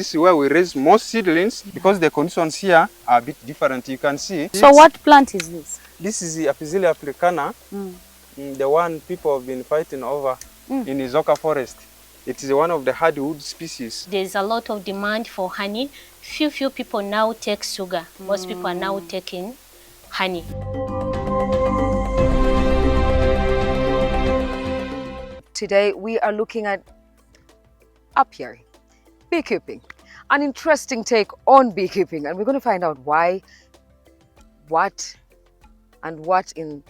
this is where we raise most seedlings because the conditions here are a bit different. You can see. So what plant is this? This is the Apicilia africana, the one people have been fighting over in Izoka forest. It is one of the hardwood species. There's a lot of demand for honey. Few people now take sugar. Most people are now taking honey. Today we are looking at apiary, beekeeping, an interesting take on beekeeping, and we're going to find out why, what in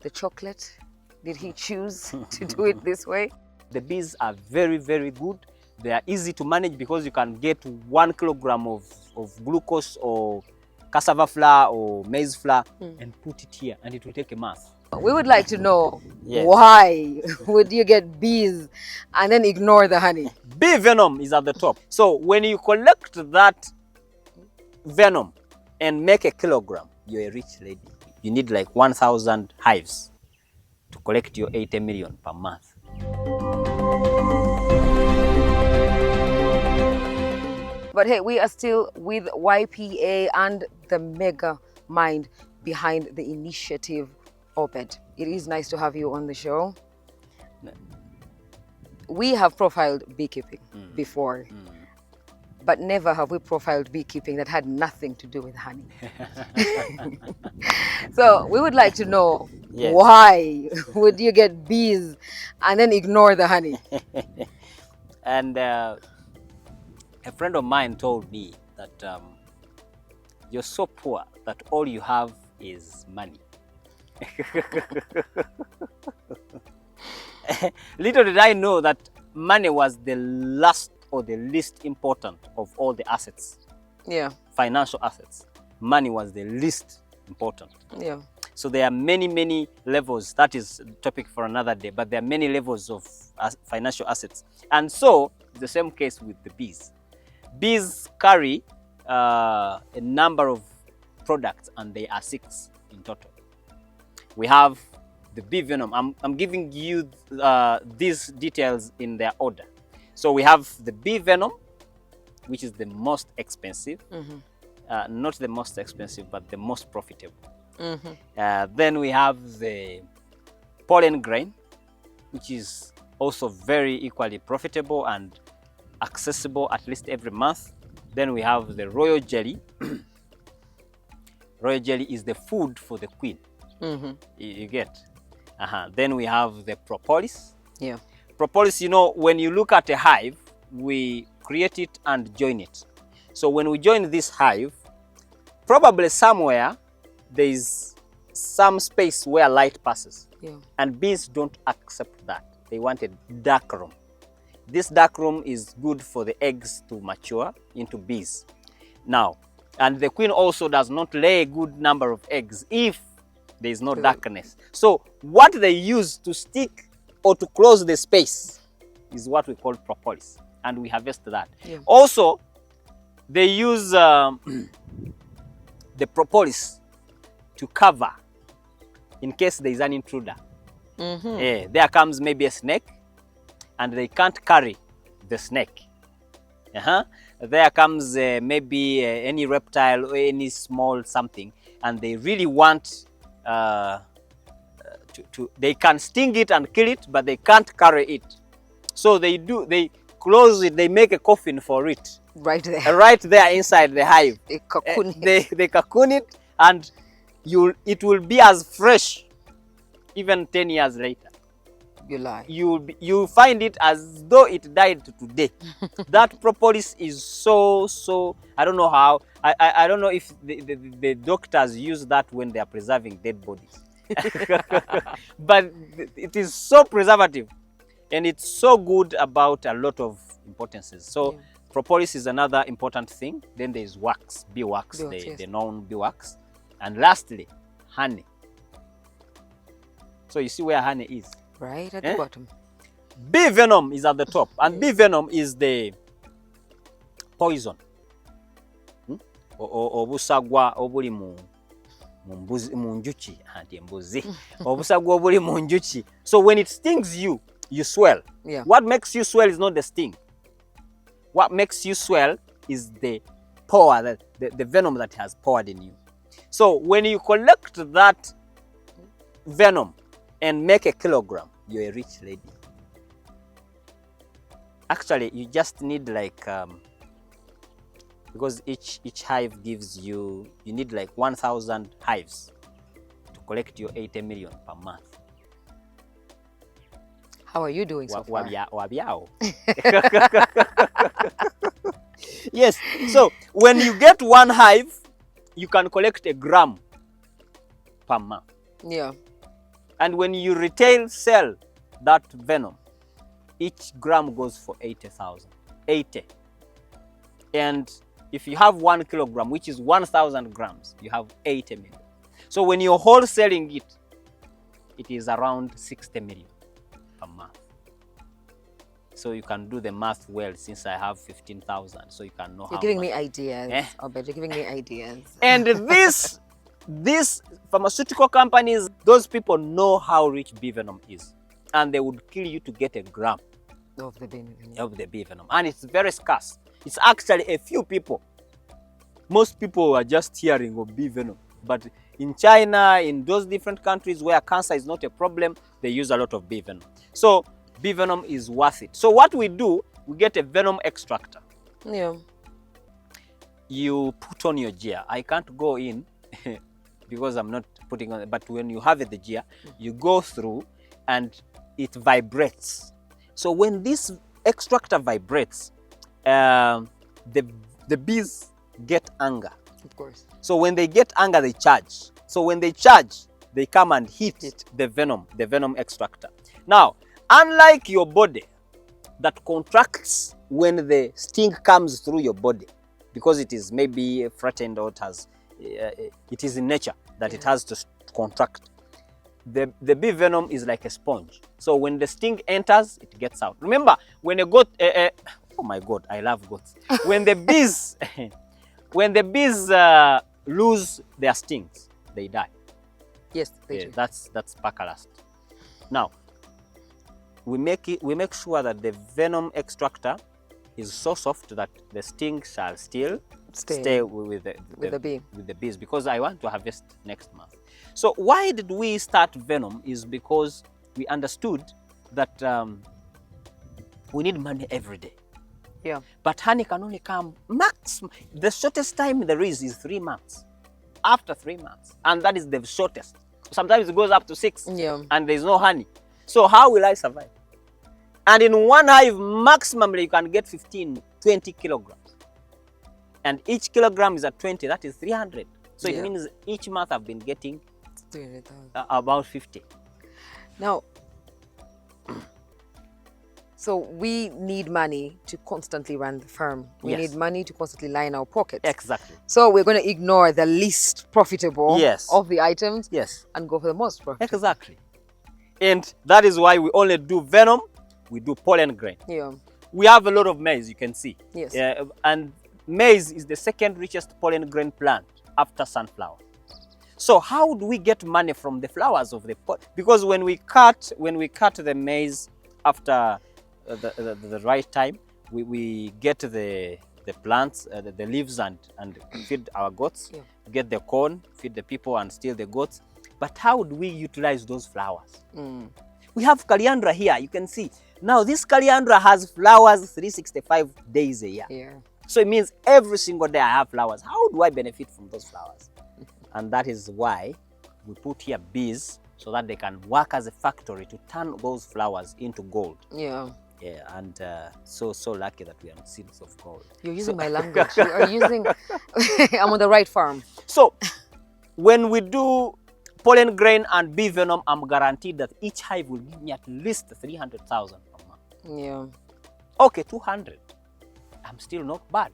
the chocolate did he choose to do it this way. The bees are very, very good. They are easy to manage because you can get 1 kilogram of glucose or cassava flour or maize flour and put it here, and it will take a month. We would like to know why would you get bees and then ignore the honey? Bee venom is at the top. So when you collect that venom and make a kilogram, you're a rich lady. You need like 1,000 hives to collect your 80 million per month. But hey, we are still with YPA and the mega mind behind the initiative, Obed. It is nice to have you on the show. We have profiled beekeeping before, but never have we profiled beekeeping that had nothing to do with honey. So we would like to know why would you get bees and then ignore the honey? And a friend of mine told me that you're so poor that all you have is money. Little did I know that money was the last or the least important of all the assets. Yeah. Financial assets. Money was the least important. Yeah. So there are many levels. That is a topic for another day, but there are many levels of financial assets. And so the same case with the bees. Bees carry a number of products, and they are 6 in total. We have the bee venom. I'm giving you these details in their order. So we have the bee venom, which is the most expensive. Not the most expensive, but the most profitable. Then we have the pollen grain, which is also very equally profitable and accessible at least every month. Then we have the royal jelly. Royal jelly is the food for the queen. You get. Then we have the propolis. Yeah. Propolis, you know, when you look at a hive, we create it and join it. So when we join this hive, probably somewhere there is some space where light passes. Yeah. And bees don't accept that. They want a dark room. This dark room is good for the eggs to mature into bees. Now, and the queen also does not lay a good number of eggs if there is no darkness. So what they use to stick or to close the space is what we call propolis, and we harvest that. Yeah. Also, they use the propolis to cover in case there is an intruder. There comes maybe a snake, and they can't carry the snake. There comes maybe any reptile or any small something, and they really want they can sting it and kill it, but they can't carry it. So they close it, they make a coffin for it. Right there. Right there inside the hive. They cocoon it. They cocoon it, and it will be as fresh even 10 years later. You lie. You find it as though it died today. That propolis is so I don't know how. I don't know if the doctors use that when they are preserving dead bodies. But it is so preservative, and it's so good about a lot of importances. So propolis is another important thing. Then there is wax, beeswax, the known beeswax, and lastly, honey. So you see where honey is. Right at the bottom. Bee venom is at the top, and bee venom is the poison. Obusagwa obuli mu njuchi, obusagwa obuli mu njuchi. So when it stings you, you swell. Yeah. What makes you swell is not the sting. What makes you swell is the power, the venom that has poured in you. So when you collect that venom and make a kilogram, you're a rich lady. Actually, you just need like, because each hive gives you need like 1,000 hives to collect your 80 million per month. How are you doing so far? Wabiao. Yes, so when you get one hive, you can collect a gram per month. Yeah. And when you retail sell that venom, each gram goes for 80,000. 80. And if you have 1 kilogram, which is 1,000 grams, you have 80 million. So when you're wholesaling it, it is around 60 million per month. So you can do the math well, since I have 15,000. So you can know how You're giving much. me ideas. I bet you're giving me ideas. And these pharmaceutical companies, those people know how rich bee venom is. And they would kill you to get a gram Of the bee venom. of the bee venom. And it's very scarce. It's actually a few people. Most people are just hearing of bee venom. But in China, in those different countries where cancer is not a problem, they use a lot of bee venom. So bee venom is worth it. So what we do, we get a venom extractor. Yeah. You put on your gear. I can't go in because I'm not putting on, but when you have the gear, you go through and it vibrates. So when this extractor vibrates, the bees get anger. Of course. So when they get anger, they charge. So when they charge, they come and hit the venom extractor. Now, unlike your body that contracts when the sting comes through your body, because it is maybe threatened or it is in nature that it has to contract. The bee venom is like a sponge. So when the sting enters, it gets out. Remember, when a goat, oh my God, I love goats. When the bees, lose their stings, they die. Yes, they do. That's Pacalast. Now, we make sure that the venom extractor is so soft that the sting shall still stay with the bees, because I want to harvest next month. So why did we start venom is because we understood that we need money every day. Yeah. But honey can only come the shortest time there is 3 months. After 3 months. And that is the shortest. Sometimes it goes up to 6. Yeah. And there's no honey. So how will I survive? And in one hive, maximally you can get 15, 20 kilograms. And each kilogram is at 20, that is 300. So it means each month I've been getting 300,000. About 50. Now, so we need money to constantly run the farm. We need money to constantly line our pockets. Exactly. So we're going to ignore the least profitable of the items and go for the most profitable. Exactly. And that is why we only do venom, we do pollen grain. Yeah. We have a lot of maize, you can see. Yes. And maize is the second richest pollen grain plant after sunflower. So how do we get money from the flowers of the pollen? Because when we cut the maize after the right time, we get the plants, the leaves and feed our goats, get the corn, feed the people and steal the goats. But how do we utilize those flowers? We have Caliandra here, you can see. Now this Caliandra has flowers 365 days a year. Yeah. So it means every single day I have flowers. How do I benefit from those flowers? And that is why we put here bees, so that they can work as a factory to turn those flowers into gold. Yeah. Yeah, and so lucky that we are seeds of gold. You're using my language. You are using. I'm on the right farm. So when we do pollen grain and bee venom, I'm guaranteed that each hive will give me at least 300,000 per month. Yeah. Okay, 200. I'm still not bad.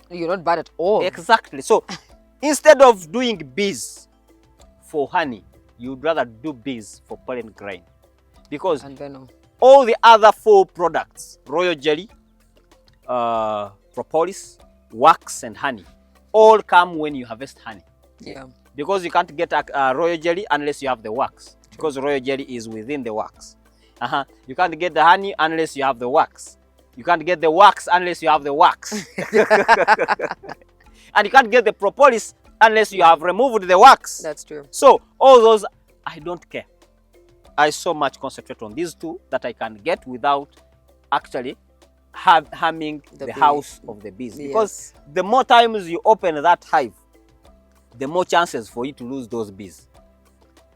You're not bad at all. Exactly. So instead of doing bees for honey, you'd rather do bees for pollen grain, because and venom. All the other 4 products, royal jelly, propolis, wax, and honey, all come when you harvest honey. Yeah. Because you can't get a royal jelly unless you have the wax, because royal jelly is within the wax. You can't get the honey unless you have the wax. You can't get the wax unless you have the wax. And you can't get the propolis unless you have removed the wax. That's true. So all those, I don't care. I so much concentrate on these two that I can get without actually harming the house of the bees. Because the more times you open that hive, the more chances for you to lose those bees.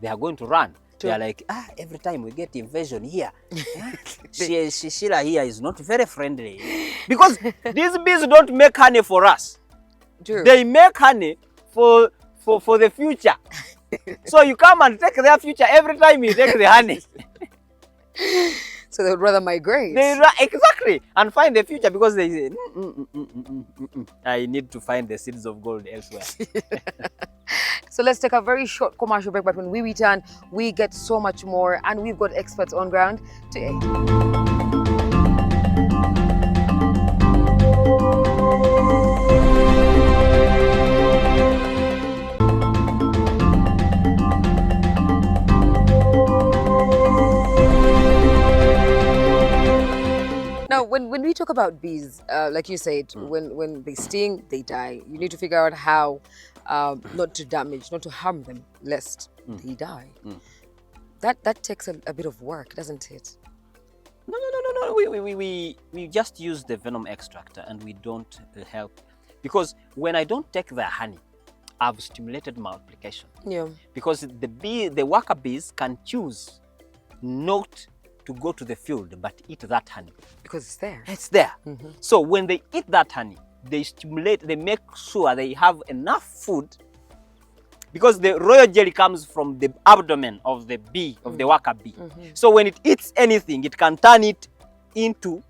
They are going to run. They are like, every time we get invasion here, Sheila here is not very friendly. Because these bees don't make honey for us. True. They make honey for the future. So you come and take their future every time you take the honey. So they would rather migrate. Exactly. And find the future because they say, I need to find the seeds of gold elsewhere. So let's take a very short commercial break, but when we return, we get so much more, and we've got experts on ground today. Now, when we talk about bees, like you said, when they sting, they die. You need to figure out how not to damage, not to harm them, lest they die. That takes a bit of work, doesn't it? No. We just use the venom extractor and we don't help. Because when I don't take their honey, I've stimulated multiplication. Yeah. Because the worker bees can choose not to go to the field but eat that honey. Because it's there. It's there. So when they eat that honey, they stimulate, they make sure they have enough food, because the royal jelly comes from the abdomen of the bee, of the worker bee. So when it eats anything, it can turn it into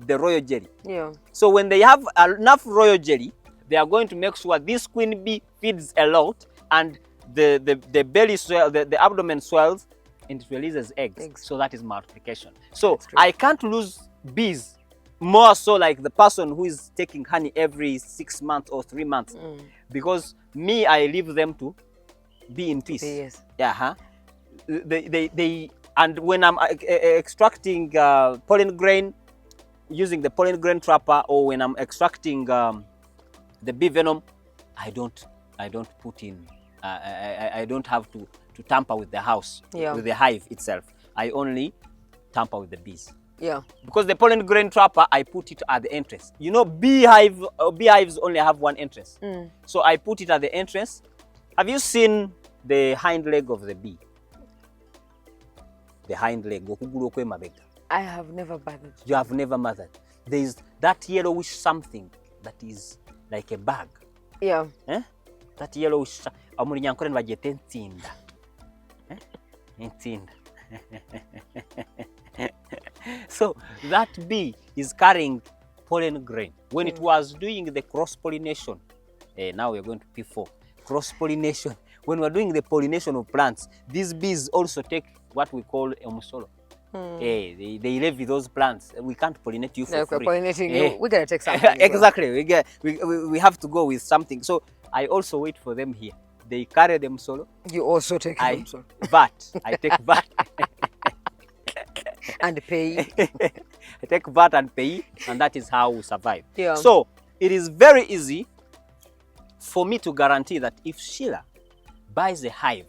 the royal jelly. Yeah. So when they have enough royal jelly, they are going to make sure this queen bee feeds a lot, and the belly swell, the abdomen swells, and it releases eggs. So that is multiplication. So I can't lose bees more so like the person who is taking honey every 6 months or 3 months. Because me, I leave them to be in peace. Yes. Yeah. And when I'm extracting pollen grain, using the pollen grain trapper, or when I'm extracting the bee venom, I don't put in. I don't have to tamper with the house, with the hive itself. I only tamper with the bees. Yeah. Because the pollen grain trapper, I put it at the entrance. You know, beehives only have one entrance. So I put it at the entrance. Have you seen the hind leg of the bee? The hind leg. I have never bothered. You have never mothered. There is that yellowish something that is like a bag. Yeah. That yellowish. So that bee is carrying pollen grain. When it was doing the cross-pollination, now we're going to P4, cross-pollination. When we're doing the pollination of plants, these bees also take what we call a musolo. They live with those plants. We can't pollinate you for free. Pollinating you, we gotta take something. Exactly. We have to go with something. So I also wait for them here. They carry them solo. You also take them solo. VAT. I take VAT. And pay. I take VAT and pay, and that is how we survive. Yeah. So it is very easy for me to guarantee that if Sheila buys a hive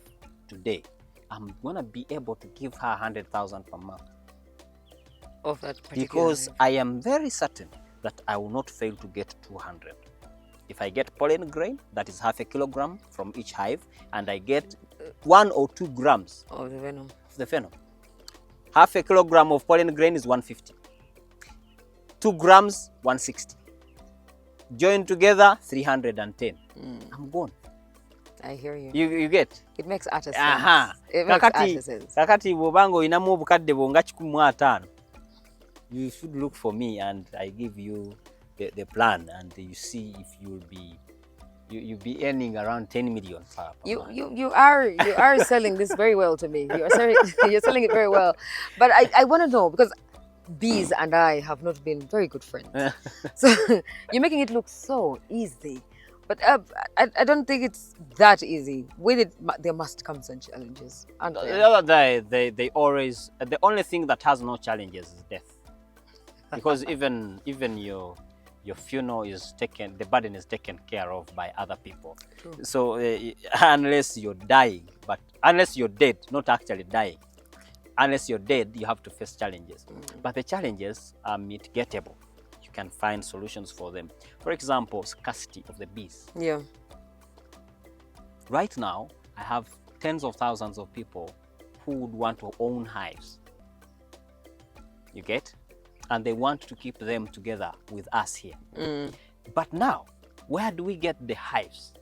today, I'm gonna be able to give her 100,000 per month. Of that particular because hive. I am very certain that I will not fail to get 200. If I get pollen grain, that is half a kilogram from each hive, and I get 1 or 2 grams of the venom. Half a kilogram of pollen grain is 150. 2 grams, 160. Join together, 310. I'm gone. I hear you. You get? It makes utter sense. It makes utter sense. Kakati bobango inamu obukadde bonga 15. You should look for me and I give you the plan, and you see if you'll be earning around 10 million per month. You are selling this very well to me. You're selling it very well. But I want to know, because bees and I have not been very good friends. So you're making it look so easy. But I don't think it's that easy. With it, there must come some challenges. They always, the only thing that has no challenges is death. because even your funeral is taken, the burden is taken care of by other people. True. So unless you're dying, but unless you're dead, not actually dying, unless you're dead, you have to face challenges. But the challenges are mitigatable. You can find solutions for them. For example, scarcity of the bees. Yeah. Right now, I have tens of thousands of people who would want to own hives. You get? And they want to keep them together with us here. But now, where do we get the hives?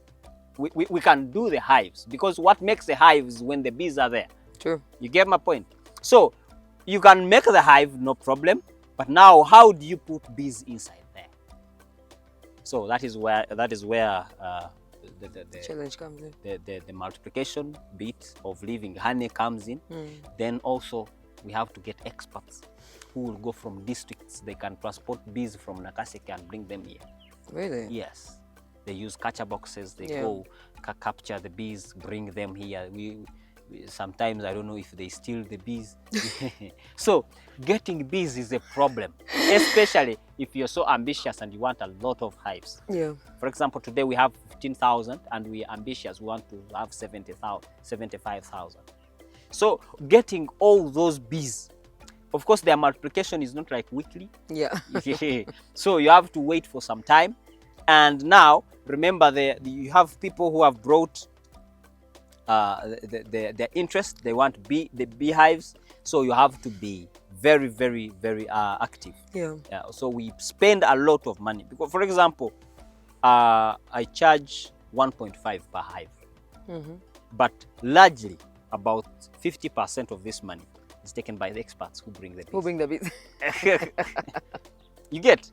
We can do the hives, because what makes the hives when the bees are there? True. You get my point? So you can make the hive, no problem. But now, how do you put bees inside there? So that is where the challenge comes in. The multiplication bit of leaving honey comes in. Then also we have to get experts who will go from districts. They can transport bees from Nakaseke and bring them here. Really? Yes. They use catcher boxes. They go capture the bees, bring them here. Sometimes I don't know if they steal the bees. So getting bees is a problem, especially if you're so ambitious and you want a lot of hives. Yeah. For example, today we have 15,000 and we are ambitious. We want to have 75,000. So getting all those bees, of course, their multiplication is not like weekly. Yeah. So you have to wait for some time. And now, remember, you have people who have brought their interest. They want the beehives. So you have to be very, very, very active. Yeah. So we spend a lot of money. Because, for example, I charge 1.5 per hive. But largely, about 50% of this money is taken by the experts who bring the bees. Who bring the bees? You get?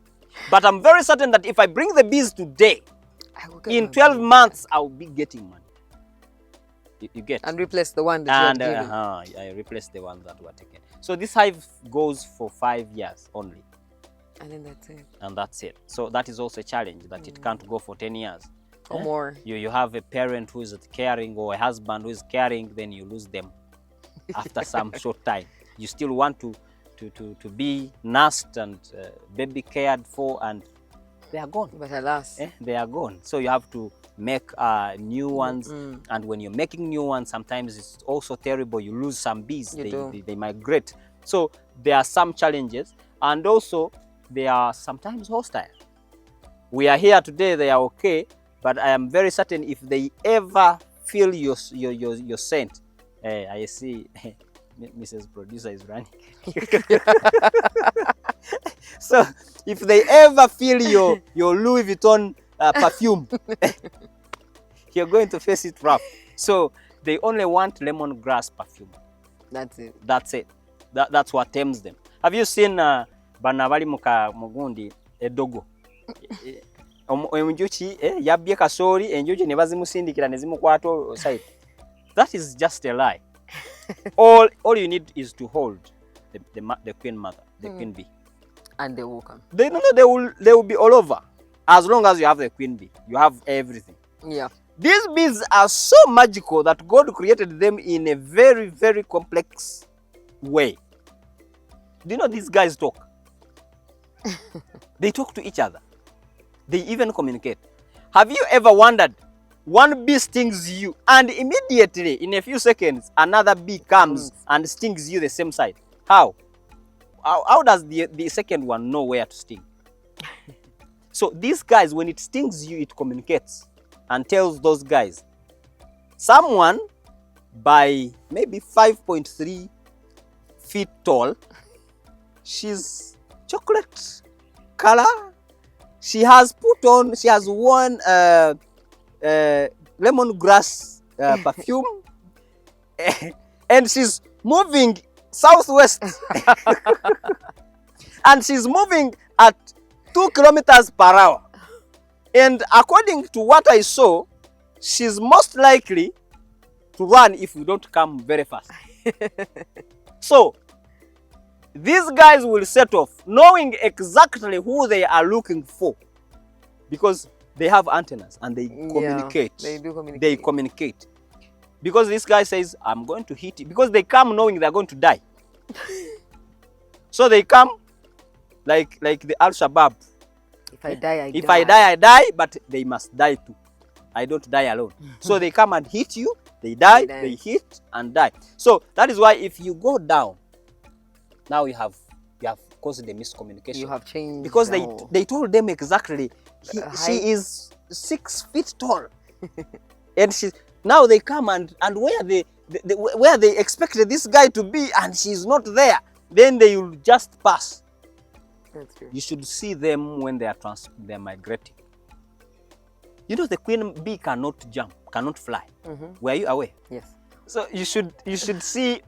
But I'm very certain that if I bring the bees today, in 12 months, I'll be getting money. You get? And replace the one that you have given. I replace the ones that were taken. So this hive goes for 5 years only. And then that's it. And that's it. So that is also a challenge, that it can't go for 10 years. Or more. You have a parent who is caring, or a husband who is caring, then you lose them after some short time. You still want to be nursed and baby cared for, and they are gone. But alas. They are gone. So you have to make new ones. And when you're making new ones, sometimes it's also terrible. You lose some bees. They migrate. So there are some challenges. And also, they are sometimes hostile. We are here today, they are okay. But I am very certain if they ever feel your scent, I see Mrs. Producer is running. So if they ever feel your Louis Vuitton perfume, you're going to face it rough. So they only want lemongrass perfume. That's it. That's it. That's what tames them. Have you seen Banabali Mugundi Edogo? Enjuki yabbye kasooli, enjuki ne bazimusindikira ne zimukwata side. That is just a lie. All you need is to hold the queen mother, the queen bee. And they will come. They will be all over. As long as you have the queen bee, you have everything. Yeah. These bees are so magical that God created them in a very, very complex way. Do you know these guys talk? They talk to each other. They even communicate. Have you ever wondered, one bee stings you and immediately in a few seconds another bee comes and stings you the same side? How does the second one know where to sting? So these guys, when it stings you, it communicates and tells those guys. Someone by maybe 5.3 feet tall, she's chocolate color. She has worn lemongrass perfume, and she's moving southwest, and she's moving at 2 kilometers per hour. And according to what I saw, she's most likely to run if you don't come very fast. So these guys will set off knowing exactly who they are looking for, because they have antennas and they communicate. They do communicate. They communicate. Because this guy says, I'm going to hit it. Because they come knowing they're going to die. So they come like the Al-Shabaab. If I die, I If die. I die, I die, but they must die too. I don't die alone. So they come and hit you, they die, they hit and die. So that is why if you go down, now you have caused a miscommunication. You have changed. Because they told them exactly, she is 6 feet tall. And now they come and where they expected this guy to be and she's not there, then they will just pass. That's true. You should see them when they are migrating. You know the queen bee cannot jump, cannot fly. Were you aware? Yes. So you should see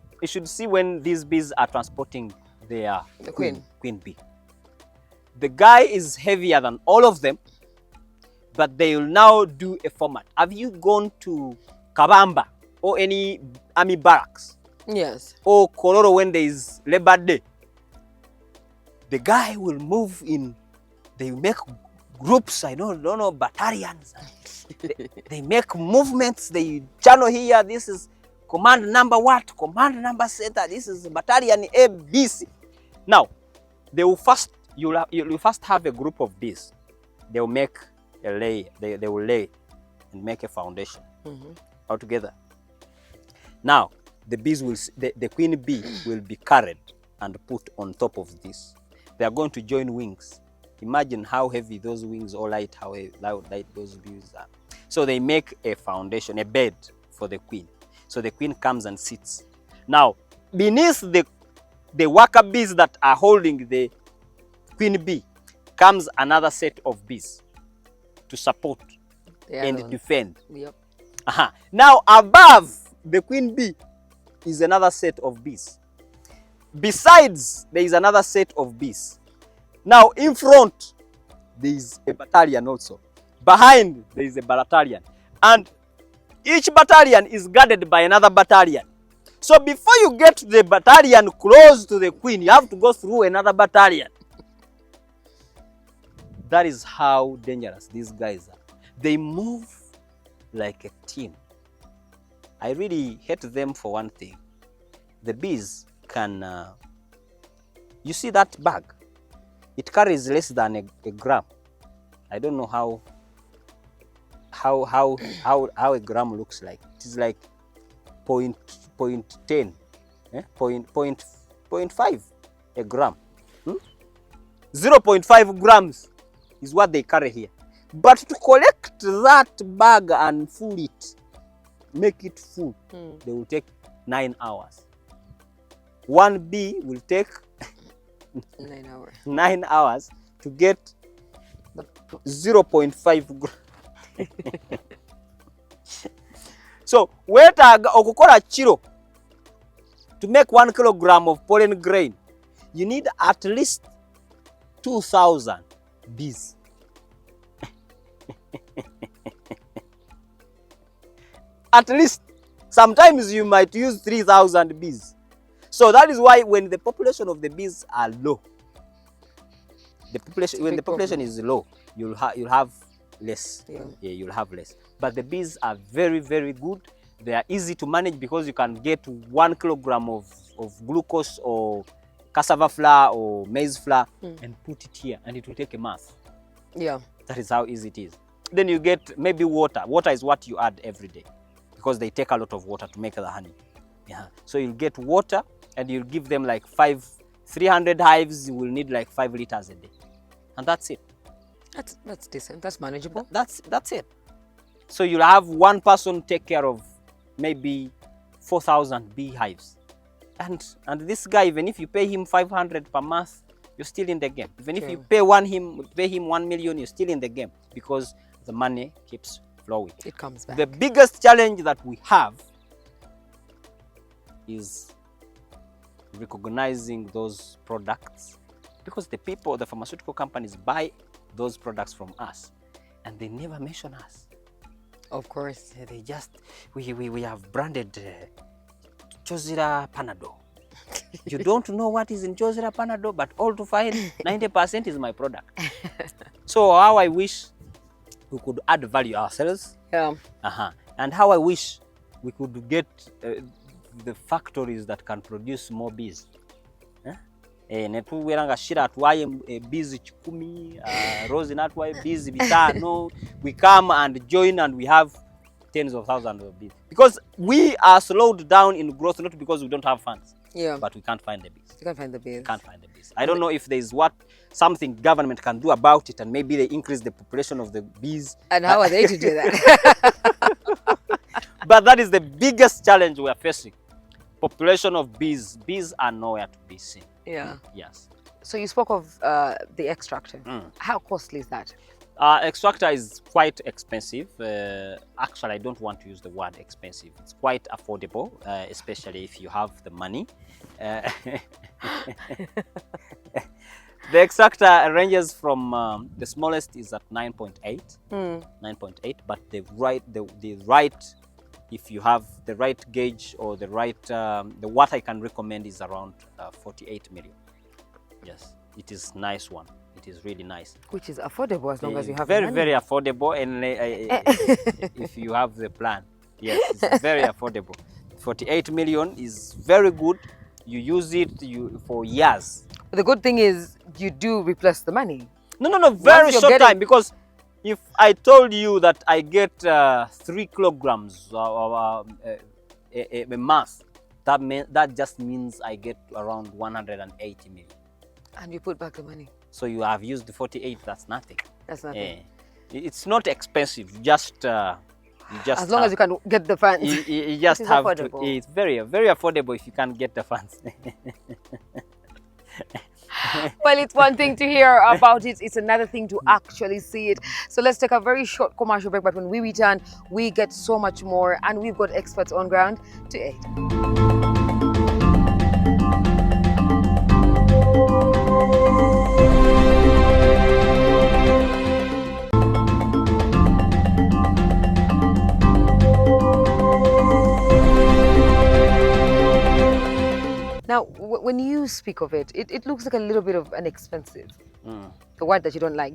when these bees are transporting their queen bee. The guy is heavier than all of them, but they will now do a format. Have you gone to Kabamba or any army barracks? Yes. Or Kororo when there is Labor Day? The guy will move in, they make groups, I don't know, battalions. They make movements, they channel here, this is command number what, command number center, this is battalion A, B, C. Now, they will you'll first have a group of bees. They will make a lay, they will lay and make a foundation all together. Now, the bees will, the queen bee will be carried and put on top of this. They are going to join wings. Imagine how heavy those wings or light, how light those bees are. So they make a foundation, a bed for the queen. So the queen comes and sits. Now, beneath the worker bees that are holding the queen bee comes another set of bees to support and defend. Yep. Now, above the queen bee is another set of bees. Besides, there is another set of bees. Now, in front, there is a battalion also. Behind, there is a battalion. And each battalion is guarded by another battalion. So before you get to the battalion close to the queen, you have to go through another battalion. That is how dangerous these guys are. They move like a team. I really hate them for one thing. The bees can, you see that bag? It carries less than a gram. I don't know how a gram looks like. It is like 0.10, 0.5 a gram. 0.5 grams is what they carry here. But to collect that bag and fill it, make it full, they will take 9 hours. One bee will take 9 hours. 9 hours to get 0.5 grams. So, wetaga okukola kiro to make 1 kilogram of pollen grain, you need at least 2,000 bees. At least, sometimes you might use 3,000 bees. So that is why when the population of the bees are low, when the population is low, you'll have less. Yeah, you'll have less. But the bees are very, very good. They are easy to manage because you can get 1 kilogram of glucose or cassava flour or maize flour and put it here, and it will take a month. Yeah. That is how easy it is. Then you get maybe water. Water is what you add every day because they take a lot of water to make the honey. Yeah. So you'll get water and you'll give them like 300 hives, you will need like 5 liters a day. And that's it. That's decent. That's manageable. That's it. So you'll have one person take care of maybe 4,000 beehives. And this guy, even if you pay him 500 per month, you're still in the game. Even if you pay him 1 million, you're still in the game because the money keeps flowing. It comes back. The biggest challenge that we have is recognizing those products because the pharmaceutical companies buy those products from us and they never mention us. Of course. They just, we have branded Chozira Panadol. You don't know what is in Chozira Panadol, but all to find 90% is my product. So how I wish we could add value ourselves. Yeah. And how I wish we could get the factories that can produce more bees. Netuwera nga Shira atwaye bees 10, Rose natwaye bees 5. We come and join and we have tens of thousands of bees. Because we are slowed down in growth, not because we don't have funds. Yeah. But we can't find the bees. You can't find the bees. Can't find the bees. I don't know if there's something government can do about it, and maybe they increase the population of the bees. And how are they to do that? But that is the biggest challenge we are facing. Population of bees. Bees are nowhere to be seen. Yeah. Yes. So you spoke of the extractor. How costly is that? Extractor is quite expensive. Actually, I don't want to use the word expensive. It's quite affordable, especially if you have the money. The extractor ranges from the smallest is at 9.8, 9.8, but the right, if you have the right gauge or the right, the what I can recommend is around 48 million. Yes, it is nice one. It is really nice. Which is affordable as long as you have very, very affordable, and if you have the plan. Yes, it's very affordable. 48 million is very good. You use it for years. The good thing is you do replace the money. No, very short time, because if I told you that I get 3 kilograms a month, that just means I get around 180 million. And you put back the money. So you have used the 48, that's nothing. That's nothing. It's not expensive, just as long as you can get the funds. You just have affordable. To, it's very, very affordable if you can get the funds. Well, it's one thing to hear about it, it's another thing to actually see it. So let's take a very short commercial break, but when we return, we get so much more, and we've got experts on ground to aid. Now, when you speak of it, it looks like a little bit of an expensive, the word that you don't like,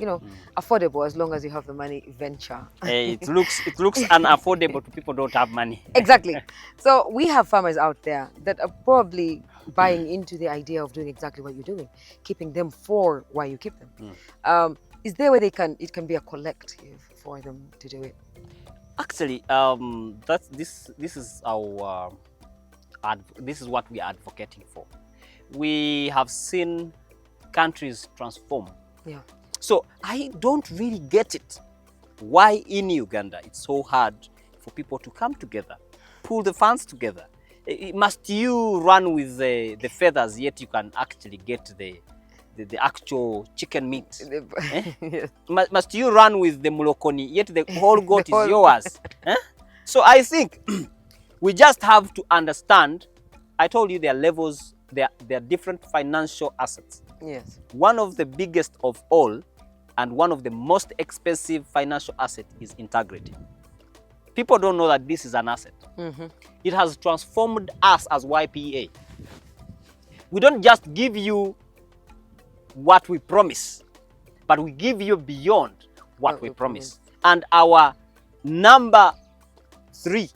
affordable as long as you have the money, venture. It looks unaffordable to people who don't have money. Exactly. So we have farmers out there that are probably buying into the idea of doing exactly what you're doing, keeping them for why you keep them. Is there a way it can be a collective for them to do it? Actually, this is our. This is what we are advocating for. We have seen countries transform. Yeah. So I don't really get it. Why in Uganda it's so hard for people to come together, pull the funds together? Must you run with the feathers yet you can actually get the actual chicken meat? Yes. Must you run with the mulokoni yet the whole goat is yours? So I think we just have to understand. I told you there are levels, there are different financial assets. Yes. One of the biggest of all and one of the most expensive financial assets is integrity. People don't know that this is an asset. It has transformed us as YPA. We don't just give you what we promise, but we give you beyond what we promise. And our number 3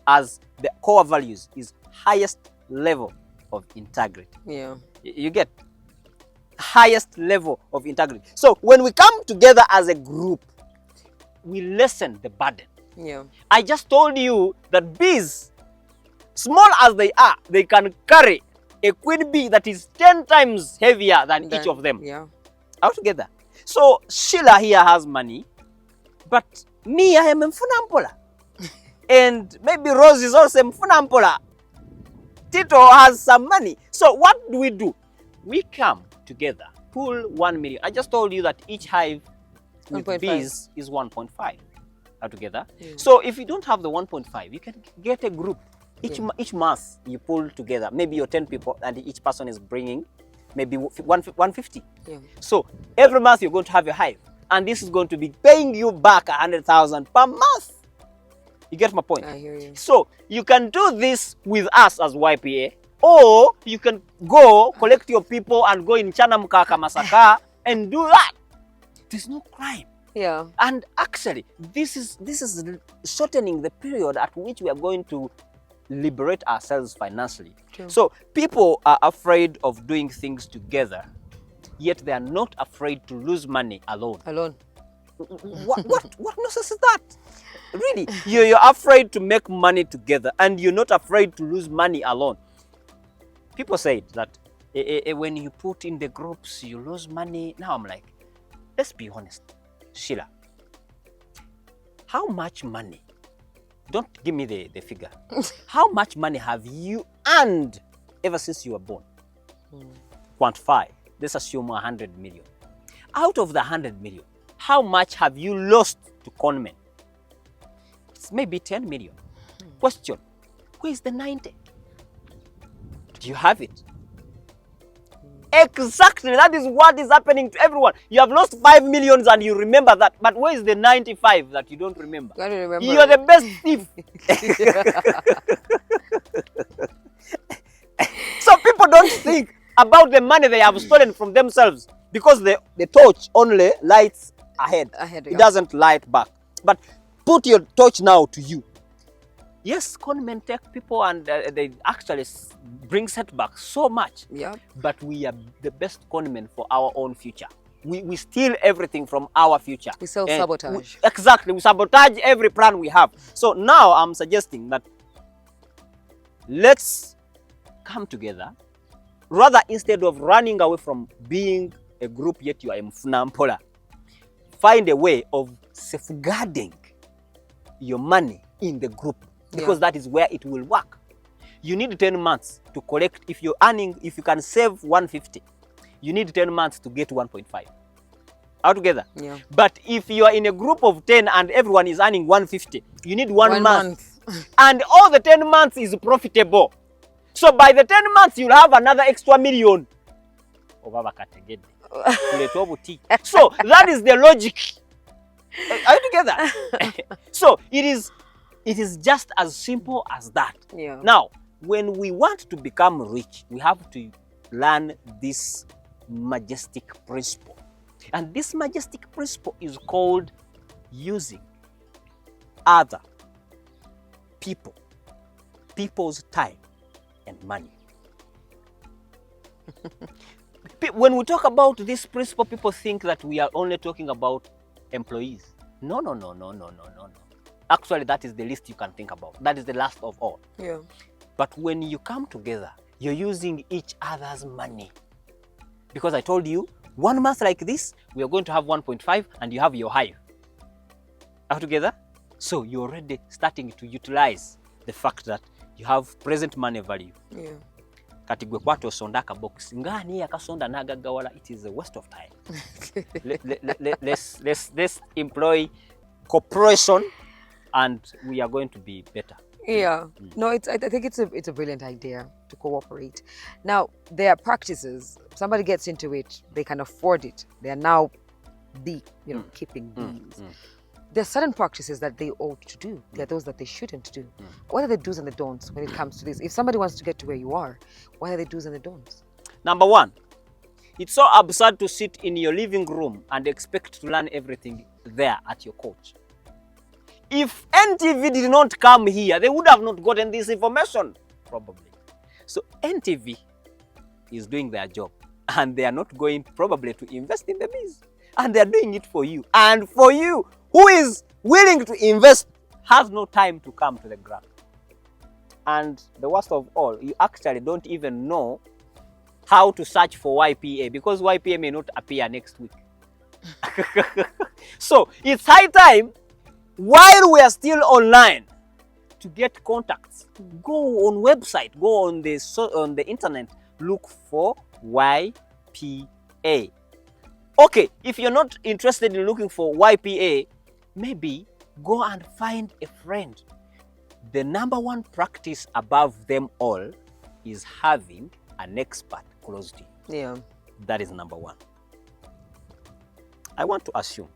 as the core values is highest level of integrity. Yeah. You get highest level of integrity. So when we come together as a group, we lessen the burden. Yeah. I just told you that bees, small as they are, they can carry a queen bee that is 10 times heavier than each of them. Yeah. Altogether. So Sheila here has money, but me, I am in Funampola. And maybe Rose is also Mfunampola. Tito has some money. So what do? We come together, pull 1 million. I just told you that each hive with bees is 1.5 altogether. So if you don't have the 1.5, you can get a group. Each month you pull together. Maybe you're 10 people and each person is bringing maybe 150. Yeah. So every month you're going to have a hive. And this is going to be paying you back 100,000 per month. You get my point? I hear you. So you can do this with us as YPA, or you can go collect your people and go in Chanamkaka Masaka and do that. There's no crime. Yeah. And actually, this is shortening the period at which we are going to liberate ourselves financially. True. So people are afraid of doing things together, yet they are not afraid to lose money alone. What nonsense is that? Really, you're afraid to make money together, and you're not afraid to lose money alone. People say that when you put in the groups, you lose money. Now I'm like, let's be honest, Sheila. How much money? Don't give me the figure. How much money have you earned ever since you were born? Quantify. Let's assume 100 million. Out of the 100 million, how much have you lost to conmen? It's maybe 10 million. Question, where is the 90? Do you have it? Exactly, that is what is happening to everyone. You have lost 5 million and you remember that, but where is the 95 that you don't remember? I don't remember. You are the best thief. So people don't think about the money they have stolen from themselves, because the torch only lights ahead. It doesn't light back. But put your torch now to you. Yes, conmen take people and they actually bring setbacks so much. Yeah. But we are the best conmen for our own future. We steal everything from our future. We self-sabotage. Exactly. We sabotage every plan we have. So now I'm suggesting that let's come together. Rather, instead of running away from being a group, yet you are a mfunampola, find a way of safeguarding your money in the group, because that is where it will work. You need 10 months to collect. If you're earning, if you can save 150, you need 10 months to get 1.5 altogether. Yeah. But if you are in a group of 10 and everyone is earning 150, you need one month. And all the 10 months is profitable. So by the 10 months, you'll have another extra million. So that is the logic. Are you together? So it is just as simple as that. Yeah. Now, when we want to become rich, we have to learn this majestic principle. And this majestic principle is called using other people's time and money. When we talk about this principle, people think that we are only talking about employees. No. Actually, that is the least you can think about. That is the last of all. Yeah. But when you come together, you're using each other's money. Because I told you, 1 month like this, we are going to have 1.5 and you have your hive. Are together? So you're already starting to utilize the fact that you have present money value. Yeah. Katigwe kwato sonda ka box. Ngani yakasonda nagagawala, it is a waste of time. Let's employ cooperation and we are going to be better. Yeah. No, I think it's a brilliant idea to cooperate. Now, there are practices. Somebody gets into it, they can afford it. They are now keeping bees. There are certain practices that they ought to do. There are those that they shouldn't do. What are the do's and the don'ts when it comes to this? If somebody wants to get to where you are, what are the do's and the don'ts? Number one, it's so absurd to sit in your living room and expect to learn everything there at your couch. If NTV did not come here, they would have not gotten this information, probably. So NTV is doing their job, and they are not going probably to invest in the bees. And they are doing it for you. And for you, who is willing to invest, has no time to come to the ground. And the worst of all, you actually don't even know how to search for YPA, because YPA may not appear next week. So it's high time, while we are still online, to get contacts. Go on website, go on the internet, look for YPA. Okay, if you're not interested in looking for YPA, maybe go and find a friend. The number one practice above them all is having an expert close to you. Yeah. That is number one. I want to assume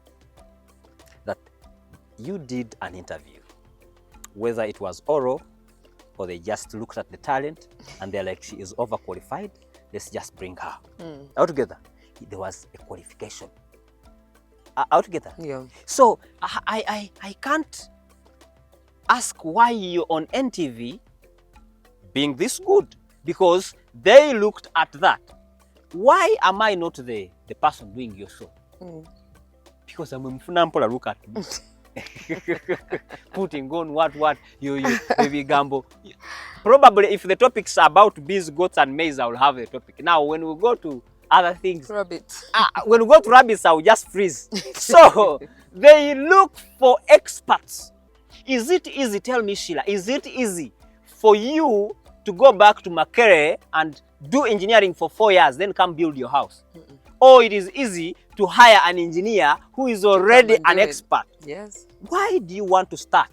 that you did an interview, whether it was oral or they just looked at the talent and they're like, she is overqualified, let's just bring her. Altogether, there was a qualification. Altogether. Yeah. So I can't ask why you're on NTV being this good, because they looked at that. Why am I not the person doing your show? Because I'm mfunampola, look at me. Putting on what you baby gamble. Probably if the topic's about bees, goats and maize, I will have a topic. Now when we go to other things, Rabbits. when we go to rabbits, I will just freeze. So they look for experts. Is it easy? Tell me, Sheila, is it easy for you to go back to Makerere and do engineering for 4 years, then come build your house? Or it is easy to hire an engineer who is already an expert? Yes. Why do you want to start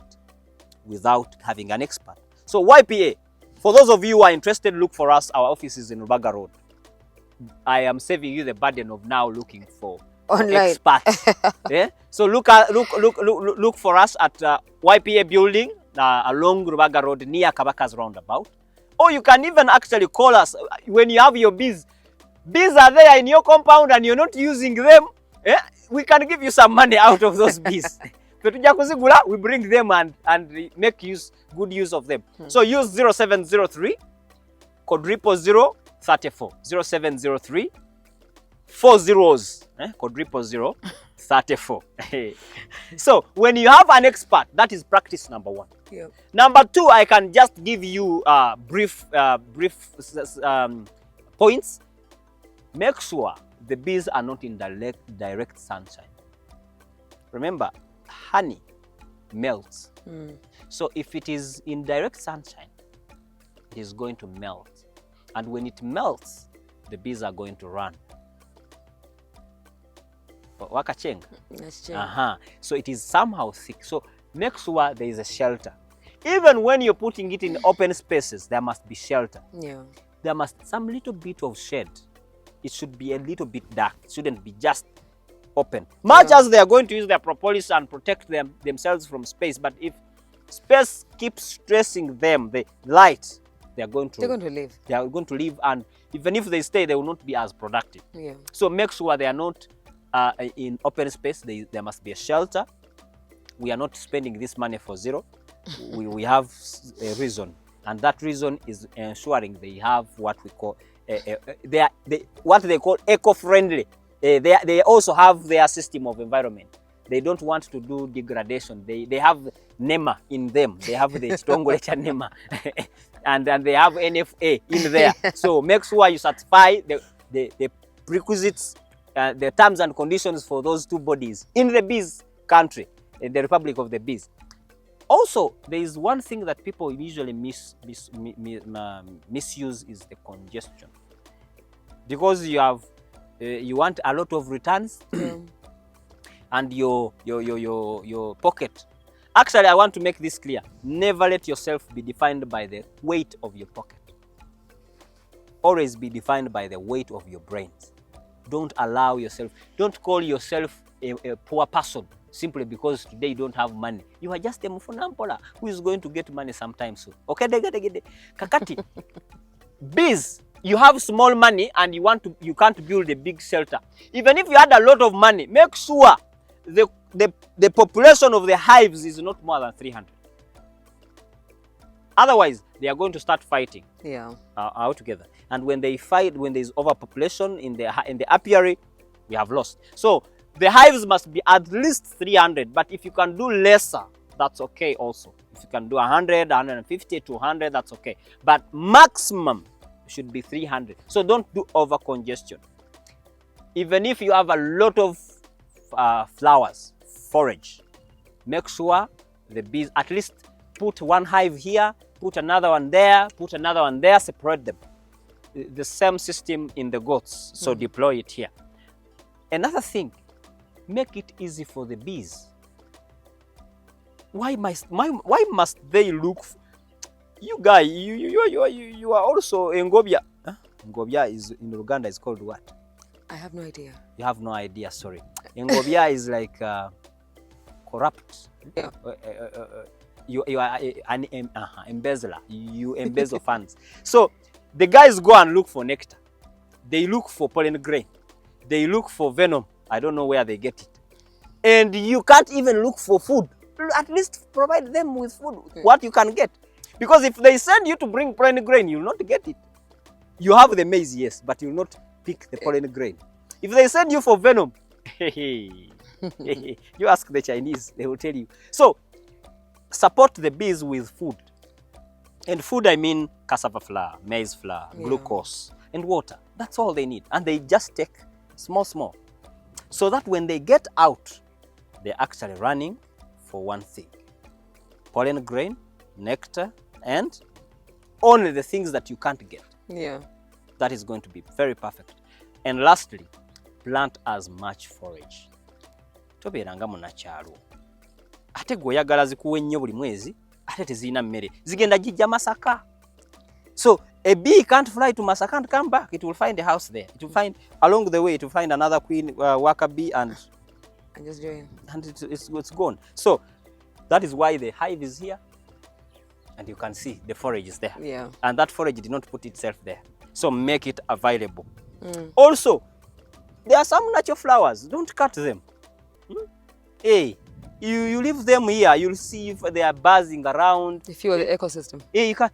without having an expert? So YPA, for those of you who are interested, look for us. Our office is in Rubaga Road. I am saving you the burden of now looking for Online experts. Yeah? So look for us at YPA building along Rubaga Road near Kabaka's roundabout. Or you can even actually call us when you have your bees. Bees are there in your compound and you're not using them. Yeah? We can give you some money out of those bees. We bring them and make good use of them. So use 0703 quadruple 034 0703 4 zeros quadruple 034. So when you have an expert, that is practice number 1. Yep. Number 2, I can just give you brief points. Make sure the bees are not in direct sunshine. Remember, honey melts. So if it is in direct sunshine, it is going to melt. And when it melts, the bees are going to run. Wakacheng. So it is somehow thick. So make sure there is a shelter. Even when you're putting it in open spaces, there must be shelter. Yeah. There must some little bit of shade. It should be a little bit dark. It shouldn't be just open. Much as they are going to use their propolis and protect themselves from space, but if space keeps stressing them, the light, they're going to leave. They are going to leave, and even if they stay, they will not be as productive. Yeah. So make sure they are not in open space. There must be a shelter. We are not spending this money for zero. we have a reason, and that reason is ensuring they have what we call what they call eco-friendly. They also have their system of environment. They don't want to do degradation. They have NEMA in them. They have the Chitongolecha NEMA. and they have NFA in there. So make sure you satisfy the prerequisites, the terms and conditions for those two bodies in the bees country, in the Republic of the Bees. Also, there is one thing that people usually misuse is the congestion. Because you want a lot of returns and your pocket. Actually, I want to make this clear. Never let yourself be defined by the weight of your pocket. Always be defined by the weight of your brains. Don't allow yourself, don't call yourself a poor person simply because today you don't have money. You are just a mufunampola who is going to get money sometime soon. Okay, kakati. Bees, you have small money and you can't build a big shelter. Even if you had a lot of money, make sure the population of the hives is not more than 300. Otherwise, they are going to start fighting. Yeah. Altogether. And when they fight, when there is overpopulation in the apiary, we have lost. So the hives must be at least 300. But if you can do lesser, that's okay also. If you can do 100, 150, 200, that's okay. But maximum should be 300. So don't do over congestion. Even if you have a lot of flowers, forage, make sure the bees at least put one hive here, put another one there, put another one there, separate them. The same system in the goats, so deploy it here. Another thing, make it easy for the bees. Why must they look? You guy, you are also Ngobia. Huh? Ngobia is in Uganda is called what? I have no idea. You have no idea, sorry. Ngobia is like corrupt. Yeah. You are an embezzler. You embezzle funds. So the guys go and look for nectar. They look for pollen grain. They look for venom. I don't know where they get it. And you can't even look for food. At least provide them with food, what you can get. Because if they send you to bring pollen grain, you'll not get it. You have the maize, yes, but you'll not pick the pollen grain. If they send you for venom, you ask the Chinese, they will tell you. So support the bees with food. And food, I mean cassava flour, maize flour, glucose, and water. That's all they need. And they just take small. So that when they get out, they're actually running for one thing: pollen grain, nectar, and only the things that you can't get. Yeah. That is going to be very perfect. And lastly, plant as much forage. Tobeeranga munakyalo. Ate gwe oyagala zikuwe nnyo buli mwezi, ate tezirina mmere. Zigenda jijja Masaka. So a bee can't fly to Masaka and come back. It will find a house there. It will find, along the way, it will find another queen worker bee and just join. And it's gone. So that is why the hive is here. And you can see the forage is there. Yeah. And that forage did not put itself there. So make it available. Also, there are some natural flowers. Don't cut them. Hey, you leave them here. You'll see if they are buzzing around. They fuel the ecosystem. Hey, you can.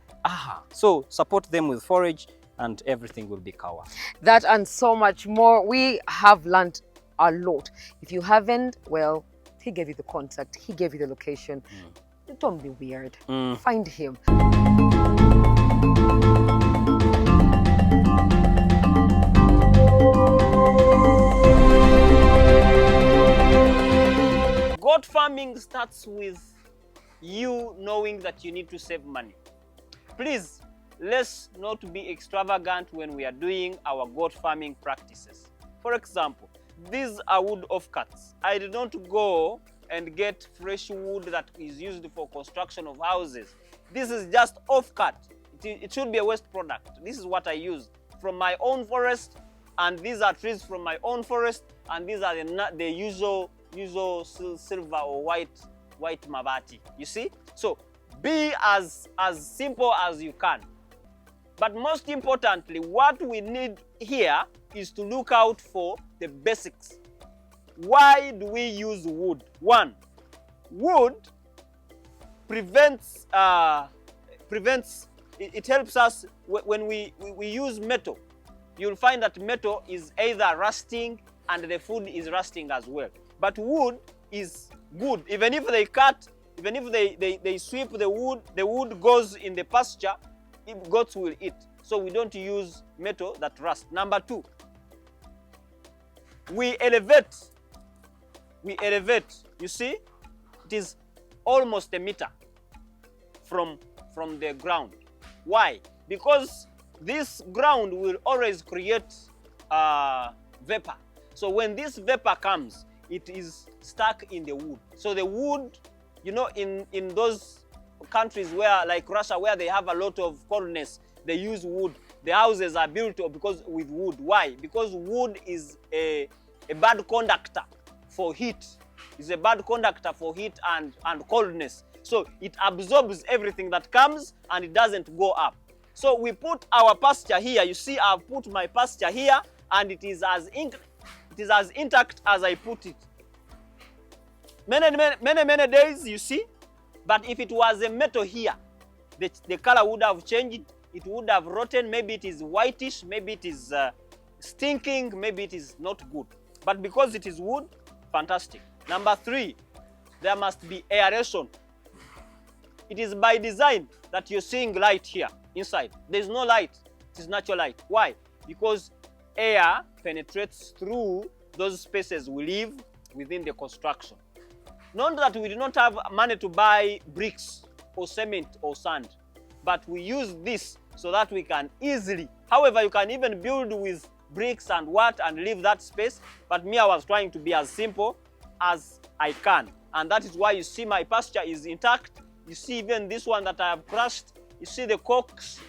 So support them with forage, and everything will be covered. That and so much more. We have learned a lot. If you haven't, well, he gave you the contact. He gave you the location. Don't be weird. Find him. Goat farming starts with you knowing that you need to save money. Please, let's not be extravagant when we are doing our goat farming practices. For example, these are wood offcuts. I did not go and get fresh wood that is used for construction of houses. This is just offcut. It should be a waste product. This is what I use from my own forest, and these are trees from my own forest, and these are the usual silver or white mabati. You see? So be as simple as you can. But most importantly, what we need here is to look out for the basics. Why do we use wood? One, wood prevents, it helps us when we use metal. You'll find that metal is either rusting and the food is rusting as well. But wood is good. Even if they cut, even if they sweep the wood goes in the pasture, goats will eat. So we don't use metal that rust. Number two, we elevate. You see, it is almost a meter from the ground. Why? Because this ground will always create vapor. So when this vapor comes, it is stuck in the wood. So the wood, you know, in those countries where, like Russia, where they have a lot of coldness, they use wood. The houses are built with wood. Why? Because wood is a bad conductor for heat. It's a bad conductor for heat and coldness. So it absorbs everything that comes and it doesn't go up. So we put our pasture here. You see, I've put my pasture here and it is as intact as I put it. Many days, you see. But if it was a metal here, the color would have changed. It would have rotten. Maybe it is whitish. Maybe it is stinking. Maybe it is not good. But because it is wood, fantastic. Number three, there must be aeration. It is by design that you're seeing light here inside. There's no light. It is natural light. Why? Because air penetrates through those spaces we live within the construction. Not that we do not have money to buy bricks or cement or sand, but we use this so that we can easily, however, you can even build with bricks and leave that space. But me, I was trying to be as simple as I can. And that is why you see my pasture is intact. You see even this one that I have crushed. You see the cocks.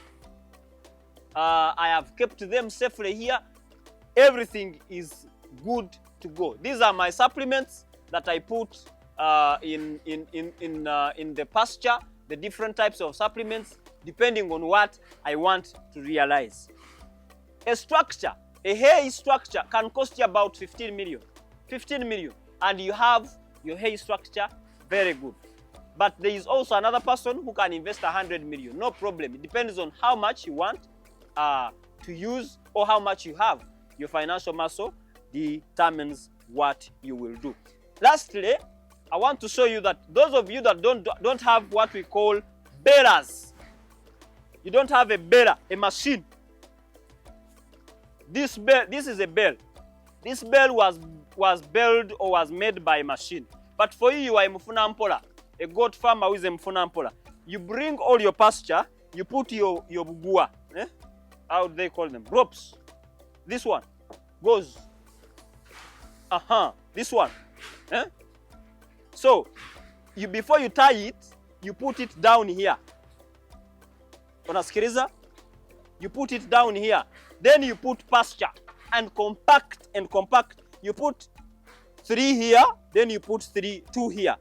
I have kept them safely here. Everything is good to go. These are my supplements that I put in the pasture, the different types of supplements, depending on what I want to realize. A structure, a hay structure can cost you about 15 million. 15 million. And you have your hay structure very good. But there is also another person who can invest 100 million. No problem. It depends on how much you want to use or how much you have. Your financial muscle determines what you will do. Lastly, I want to show you that those of you that don't have what we call balers, you don't have a baler, a machine. This is a bale. This bale was baled or was made by a machine. But for you are a mfunampola, a goat farmer who is a mfunampola. You bring all your pasture, you put your bugua, how do they call them? Ropes. This one goes. This one. So, before you tie it, you put it down here. Unasikiliza? You put it down here. Then you put pasture and compact and compact. You put 3 here, then you put 2 here.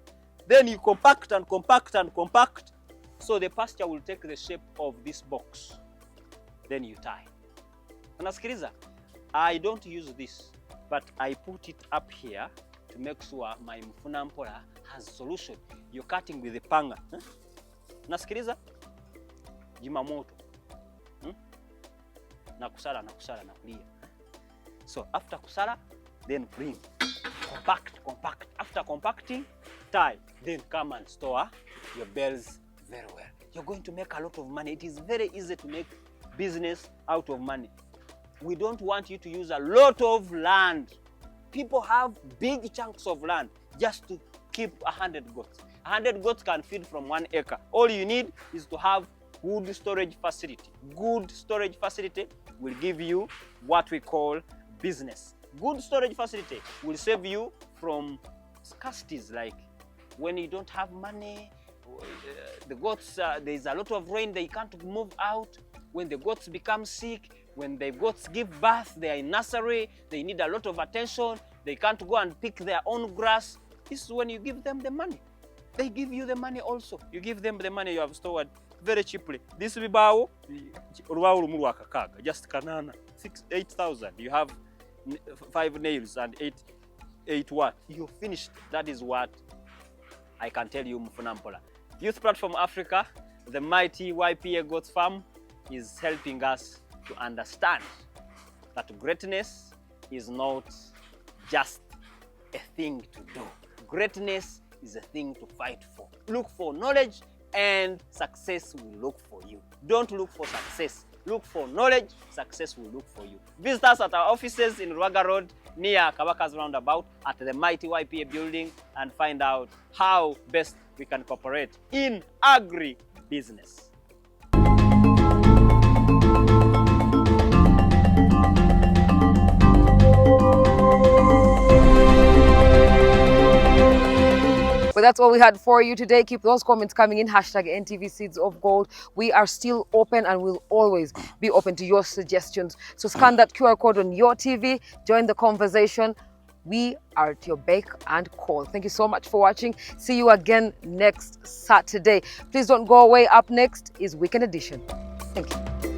Then you compact and compact and compact. So the pasture will take the shape of this box. Then you tie. Unasikiliza? I don't use this, but I put it up here to make sure my mfunampola has solution. You're cutting with the panga. Unasikiliza? Jima moto. Na kusala nakulia. So after kusala, then bring. Compact. After compacting, tie. Then come and store your bales very well. You're going to make a lot of money. It is very easy to make business out of money. We don't want you to use a lot of land. People have big chunks of land just to keep 100 goats. 100 goats can feed from 1 acre. All you need is to have good storage facility. Good storage facility will give you what we call business. Good storage facility will save you from scarcities, like when you don't have money, the goats, there is a lot of rain, they can't move out. When the goats become sick, when the goats give birth, they are in nursery, they need a lot of attention, they can't go and pick their own grass. This is when you give them the money. They give you the money also. You give them the money you have stored very cheaply. This bibao, just kanana, 8,000. You have 5 nails and 8 what? You finished. That is what I can tell you, Mfunampola. Youth Platform Africa, the mighty YPA Goats Farm, is helping us to understand that greatness is not just a thing to do. Greatness is a thing to fight for. Look for knowledge and success will look for you. Don't look for success. Look for knowledge, success will look for you. Visit us at our offices in Ruaga Road near Kabaka's Roundabout at the mighty YPA building and find out how best we can cooperate in agri-business. But that's all we had for you today. Keep those comments coming in. Hashtag NTV Seeds of Gold. We are still open and will always be open to your suggestions. So scan that QR code on your TV. Join the conversation. We are at your beck and call. Thank you so much for watching. See you again next Saturday. Please don't go away. Up next is Weekend Edition. Thank you.